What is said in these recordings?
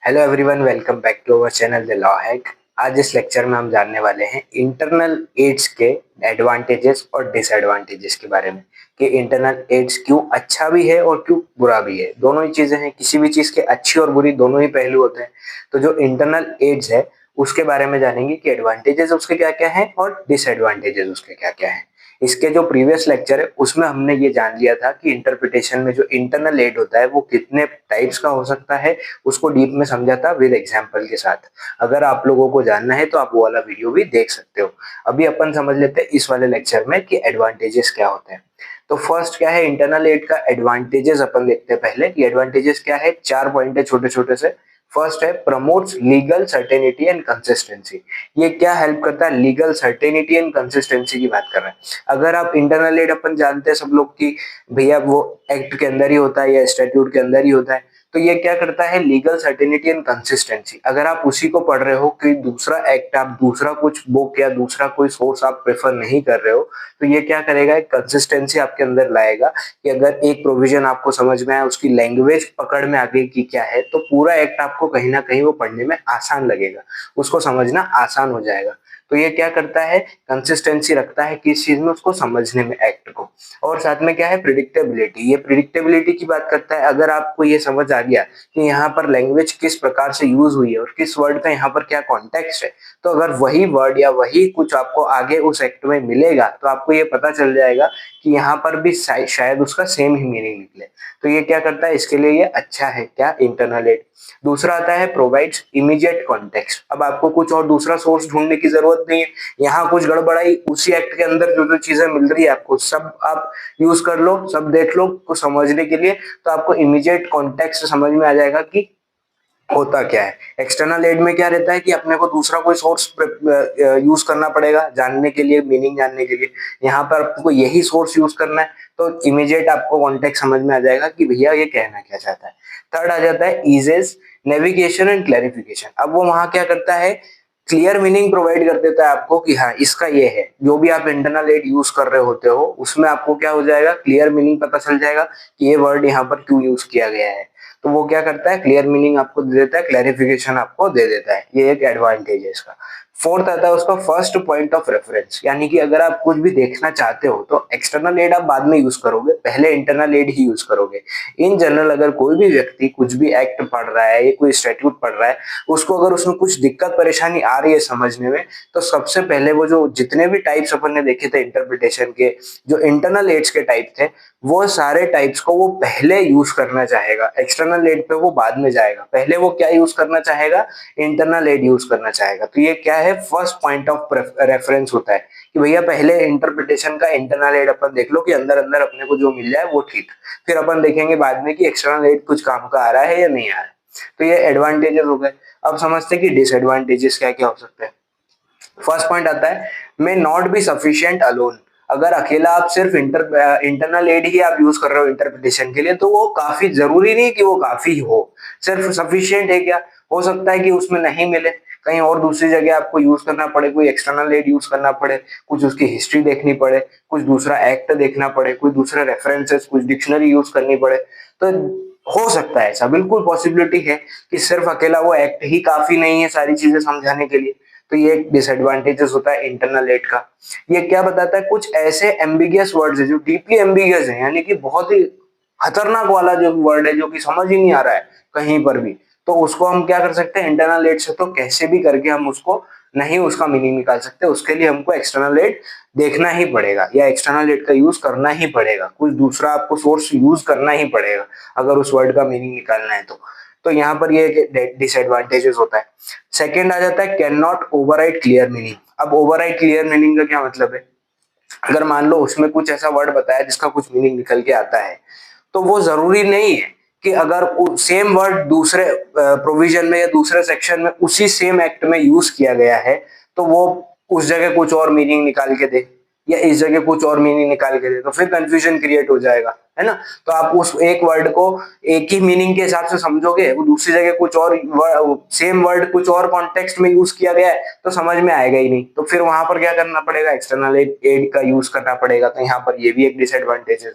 Hello everyone, welcome back to our channel the law hack. आज इस lecture में हम जानने वाले हैं इंटरनल एड्स के एडवांटेजेस और डिसएडवांटेजेस के बारे में कि इंटरनल एड्स क्यों अच्छा भी है और क्यों बुरा भी है। दोनों ही चीजें हैं, किसी भी चीज के अच्छी और बुरी दोनों ही पहलू होते हैं। तो जो इंटरनल एड्स है उसके बारे में जानेंगे कि एडवांटेजेस उसके क्या क्या हैं और डिसएडवांटेजेस उसके क्या क्या हैं। इसके जो प्रीवियस लेक्चर है उसमें हमने ये जान लिया था कि इंटरप्रिटेशन में जो इंटरनल एड होता है वो कितने टाइप्स का हो सकता है, उसको डीप में समझा था विद एग्जांपल के साथ। अगर आप लोगों को जानना है तो आप वो वाला वीडियो भी देख सकते हो। अभी अपन समझ लेते हैं इस वाले लेक्चर में कि एडवांटेजेस क्या होते हैं। तो फर्स्ट क्या है इंटरनल एड का एडवांटेजेस, अपन देखते हैं पहले कि एडवांटेजेस क्या है। 4 पॉइंट है छोटे छोटे से। फर्स्ट है promotes legal certainty and consistency. ये क्या हेल्प करता है? लीगल सर्टेनिटी एंड कंसिस्टेंसी की बात कर रहे हैं। अगर आप इंटरनल एड, अपन जानते हैं सब लोग की भैया वो एक्ट के अंदर ही होता है या स्टैट्यूट के अंदर ही होता है, तो ये क्या करता है? Legal certainty and consistency. अगर आप उसी को पढ़ रहे हो कि दूसरा एक्ट, आप दूसरा कुछ बुक या दूसरा कोई सोर्स आप प्रेफर नहीं कर रहे हो, तो ये क्या करेगा? एक कंसिस्टेंसी आपके अंदर लाएगा कि अगर एक प्रोविजन आपको समझ में आया, उसकी लैंग्वेज पकड़ में आगे की क्या है, तो पूरा एक्ट आपको कहीं ना कहीं वो पढ़ने में आसान लगेगा, उसको समझना आसान हो जाएगा। तो ये क्या करता है? कंसिस्टेंसी रखता है किस चीज में? उसको समझने में, एक्ट को। और साथ में क्या है? प्रिडिक्टेबिलिटी। ये प्रिडिक्टेबिलिटी की बात करता है। अगर आपको ये समझ आ गया कि यहाँ पर लैंग्वेज किस प्रकार से यूज हुई है और किस वर्ड का यहाँ पर क्या कॉन्टेक्स्ट है, तो अगर वही वर्ड या वही कुछ आपको आगे उस एक्ट में मिलेगा तो आपको ये पता चल जाएगा कि यहाँ पर भी शायद उसका सेम ही मीनिंग निकले। तो ये क्या करता है? इसके लिए ये अच्छा है। क्या? Internal aid. दूसरा आता है प्रोवाइड्स इमीडिएट कॉन्टेक्स्ट। अब आपको कुछ और दूसरा सोर्स ढूंढने की जरूरत नहीं है। यहाँ कुछ गड़बड़ाई, उसी एक्ट के अंदर जो जो चीजें मिल रही है आपको सब आप यूज कर लो, सब देख लो को समझने के लिए। तो आपको इमीडिएट कॉन्टेक्स्ट समझ में आ जाएगा कि होता क्या है। एक्सटर्नल एड में क्या रहता है कि अपने को दूसरा कोई सोर्स यूज करना पड़ेगा जानने के लिए, मीनिंग जानने के लिए। यहाँ पर आपको यही सोर्स यूज करना है, तो इमीडिएट आपको कॉन्टेक्स्ट समझ में आ जाएगा कि भैया ये कहना क्या चाहता है। थर्ड आ जाता है ईजेस नेविगेशन एंड क्लैरिफिकेशन। अब वो वहां क्या करता है? क्लियर मीनिंग प्रोवाइड कर देता है आपको कि हाँ इसका ये है। जो भी आप इंटरनल एड यूज कर रहे होते हो उसमें आपको क्या हो जाएगा? क्लियर मीनिंग पता चल जाएगा कि ये वर्ड यहाँ पर क्यों यूज किया गया है। तो वो क्या करता है? क्लियर मीनिंग आपको दे देता है, क्लैरिफिकेशन आपको दे देता है। ये एक एडवांटेज है इसका। फोर्थ आता है उसका फर्स्ट पॉइंट ऑफ रेफरेंस, यानी कि अगर आप कुछ भी देखना चाहते हो तो एक्सटर्नल एड आप बाद में यूज करोगे, पहले इंटरनल एड ही यूज करोगे। इन जनरल अगर कोई भी व्यक्ति कुछ भी एक्ट पढ़ रहा है या कोई स्टैट्यूट पढ़ रहा है, उसको अगर उसमें कुछ दिक्कत परेशानी आ रही है समझने में, तो सबसे पहले वो जो जितने भी टाइप्स अपन ने देखे थे इंटरप्रिटेशन के, जो इंटरनल एड्स के टाइप थे, वो सारे टाइप्स को वो पहले यूज करना चाहेगा। एक्सटर्नल एड पे वो बाद में जाएगा। पहले वो क्या यूज करना चाहेगा? इंटरनल एड यूज करना चाहेगा। तो ये क्या है? फर्स्ट पॉइंट ऑफ रेफरेंस होता है कि भैया पहले इंटरप्रिटेशन का इंटरनल एड अपन देख लो कि अंदर अंदर अपने को जो मिल जाए वो ठीक, फिर अपन देखेंगे बाद में कि एक्सटर्नल एड कुछ काम का आ रहा है या नहीं आ रहा है। तो ये एडवांटेजेस हो गए। अब समझते हैं कि डिसएडवांटेजेस क्या क्या हो सकते हैं। फर्स्ट पॉइंट आता है may not be sufficient alone. अगर अकेला आप सिर्फ इंटरनल एड ही आप यूज कर रहे हो इंटरप्रिटेशन के लिए, तो वो काफी जरूरी नहीं कि वो काफी हो। सिर्फ सफिशिएंट है क्या? हो सकता है कि उसमें नहीं मिले, कहीं और दूसरी जगह आपको यूज करना पड़े, कोई एक्सटर्नल एड यूज करना पड़े, कुछ उसकी हिस्ट्री देखनी पड़े, कुछ दूसरा एक्ट देखना पड़े, कोई दूसरे रेफरेंसेस, कुछ डिक्शनरी यूज करनी पड़े। तो हो सकता है ऐसा, बिल्कुल पॉसिबिलिटी है कि सिर्फ अकेला वो एक्ट ही काफी नहीं है सारी चीजें समझाने के लिए। तो ये एक डिसएडवांटेजेस होता है इंटरनल एड का। ये क्या बताता है? कुछ ऐसे एम्बिगियस वर्ड्स है जो डीपली एम्बिगियस है, यानी कि बहुत ही खतरनाक वाला जो वर्ड है जो कि समझ ही नहीं आ रहा है कहीं पर भी, तो उसको हम क्या कर सकते हैं? इंटरनल एड से तो कैसे भी करके हम उसको नहीं उसका मीनिंग निकाल सकते। उसके लिए हमको एक्सटर्नल एड देखना ही पड़ेगा या एक्सटर्नल एड का यूज करना ही पड़ेगा, कुछ दूसरा आपको सोर्स यूज करना ही पड़ेगा अगर उस वर्ड का मीनिंग निकालना है तो यहाँ पर ये डिसएडवांटेजेस होता है। सेकेंड आ जाता है can not overwrite clear meaning. अब ओवरराइट क्लियर मीनिंग का क्या मतलब है? अगर मान लो उसमें कुछ ऐसा वर्ड बताया जिसका कुछ मीनिंग निकल के आता है, तो वो जरूरी नहीं है कि अगर सेम वर्ड दूसरे प्रोविजन में या दूसरे सेक्शन में उसी सेम एक्ट में यूज किया गया है तो वो उस जगह कुछ और मीनिंग निकाल के दे या इस जगह कुछ और मीनिंग निकाल के दे, तो फिर कंफ्यूजन क्रिएट हो जाएगा, है ना। तो आप उस एक वर्ड को एक ही मीनिंग के हिसाब से समझोगे, वो दूसरी जगह कुछ और सेम वर्ड कुछ और कॉन्टेक्स्ट में यूज किया गया है तो समझ में आएगा ही नहीं। तो फिर वहां पर क्या करना पड़ेगा? एक्सटर्नल एड का यूज करना पड़ेगा। तो यहाँ पर ये भी एक डिसएडवांटेज है।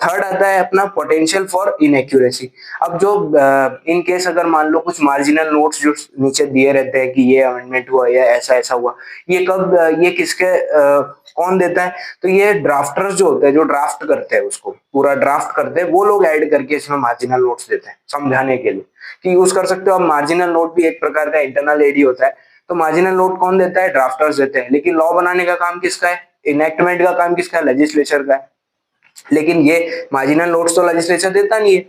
थर्ड आता है अपना पोटेंशियल फॉर इनएक्यूरेसी। अब जो इन केस अगर मान लो कुछ मार्जिनल नोट्स जो नीचे दिए रहते हैं कि ये अमेंडमेंट हुआ या ऐसा ऐसा हुआ, ये कब ये किसके कौन देता है, तो ये ड्राफ्टर्स जो होते हैं, जो ड्राफ्ट करते हैं, उसको पूरा ड्राफ्ट करते हैं, वो लोग ऐड करके इसमें मार्जिनल नोट्स देते हैं समझाने के लिए कि यूज कर सकते हो। अब मार्जिनल नोट भी एक प्रकार का इंटरनल एड ही होता है। तो मार्जिनल नोट कौन देता है, ड्राफ्टर्स देते हैं। लेकिन लॉ बनाने का काम किसका है, इनेक्टमेंट का काम किसका है, लेजिस्लेचर का है। लेकिन ये मार्जिनल नोट्स तो लेजिस्लेचर देता नहीं है।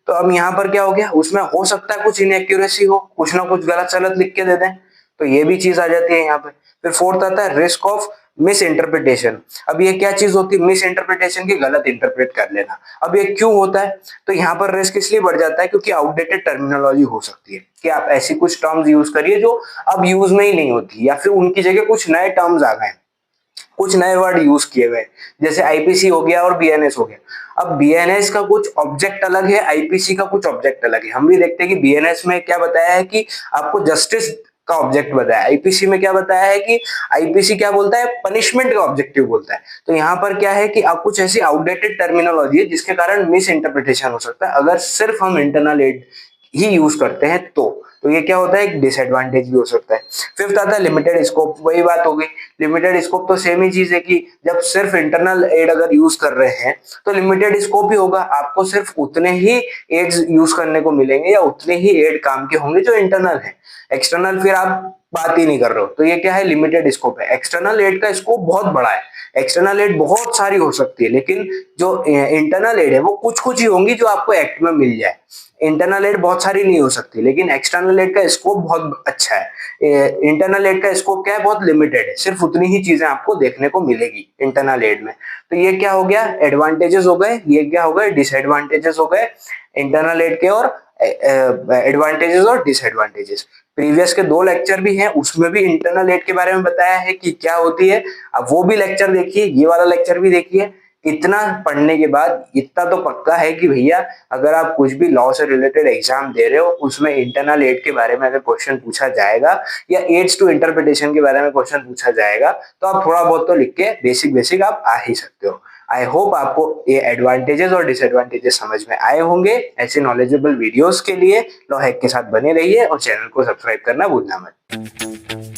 तो अब यहाँ पर क्या हो गया, उसमें हो सकता है कुछ इनएक्यूरेसी हो, कुछ ना कुछ गलत सलत लिख के दे दें, तो ये भी चीज आ जाती है यहाँ पे। फिर फोर्थ आता है रिस्क ऑफ मिस इंटरप्रिटेशन। अब ये क्या चीज होती है, मिस इंटरप्रिटेशन की, गलत इंटरप्रेट कर लेना। अब ये क्यों होता है, तो यहाँ पर रिस्क इसलिए बढ़ जाता है क्योंकि आउटडेटेड टर्मिनोलॉजी हो सकती है कि आप ऐसी कुछ टर्म्स यूज करिए जो अब यूज में ही नहीं होती, या फिर उनकी जगह कुछ नए टर्म्स आ गए, कुछ नए वर्ड यूज किए गए, जैसे आईपीसी हो गया और बीएनएस हो गया। अब बीएनएस का कुछ ऑब्जेक्ट अलग है, आईपीसी का कुछ ऑब्जेक्ट अलग है। हम भी देखते हैं कि बीएनएस में क्या बताया है कि आपको जस्टिस का ऑब्जेक्ट बताया है, आईपीसी में क्या बताया है कि आईपीसी क्या बोलता है, पनिशमेंट का ऑब्जेक्टिव बोलता है। तो यहाँ पर क्या है कि आप कुछ ऐसी आउटडेटेड टर्मिनोलॉजी है जिसके कारण मिस इंटरप्रिटेशन हो सकता है अगर सिर्फ हम इंटरनल एड ही यूज करते हैं तो ये क्या होता है, एक डिसएडवांटेज भी हो सकता है। फिफ्थ आता है लिमिटेड स्कोप। वही बात हो गई, लिमिटेड स्कोप तो सेम ही चीज है कि जब सिर्फ इंटरनल एड अगर यूज कर रहे हैं तो लिमिटेड स्कोप ही होगा, आपको सिर्फ उतने ही एड्स यूज करने को मिलेंगे या उतने ही एड काम के होंगे जो इंटरनल है। एक्सटर्नल फिर आप बात ही नहीं कर रहे हो, तो ये क्या है, लिमिटेड स्कोप है। एक्सटर्नल एड का स्कोप बहुत बड़ा है, एक्सटर्नल एड बहुत सारी हो सकती है, लेकिन जो इंटरनल एड है वो कुछ कुछ ही होंगी जो आपको एक्ट में मिल जाए। इंटरनल एड बहुत सारी नहीं हो सकती, लेकिन एक्सटर्नल एड का स्कोप बहुत अच्छा है। इंटरनल एड का स्कोप क्या है, बहुत लिमिटेड है, सिर्फ उतनी ही चीजें आपको देखने को मिलेगी इंटरनल एड में। तो ये क्या हो गया, एडवांटेजेस हो गए, ये क्या हो गए, डिसएडवांटेजेस हो गए इंटरनल एड के, और एडवांटेजेस और डिसएडवांटेजेस। प्रीवियस के 2 लेक्चर भी हैं, उसमें भी इंटरनल एड के बारे में बताया है कि क्या होती है। अब वो भी लेक्चर देखिए, ये वाला लेक्चर भी देखिए। इतना पढ़ने के बाद इतना तो पक्का है कि भैया अगर आप कुछ भी लॉ से रिलेटेड एग्जाम दे रहे हो, उसमें इंटरनल एड के बारे में अगर क्वेश्चन पूछा जाएगा या एड्स टू इंटरप्रिटेशन के बारे में क्वेश्चन पूछा जाएगा, तो आप थोड़ा बहुत तो लिख के बेसिक बेसिक आप आ ही सकते हो। आई होप आपको ये एडवांटेजेस और डिसएडवांटेजेस समझ में आए होंगे। ऐसे नॉलेजेबल वीडियोस के लिए लॉ हैक के साथ बने रहिए और चैनल को सब्सक्राइब करना भूलना मत।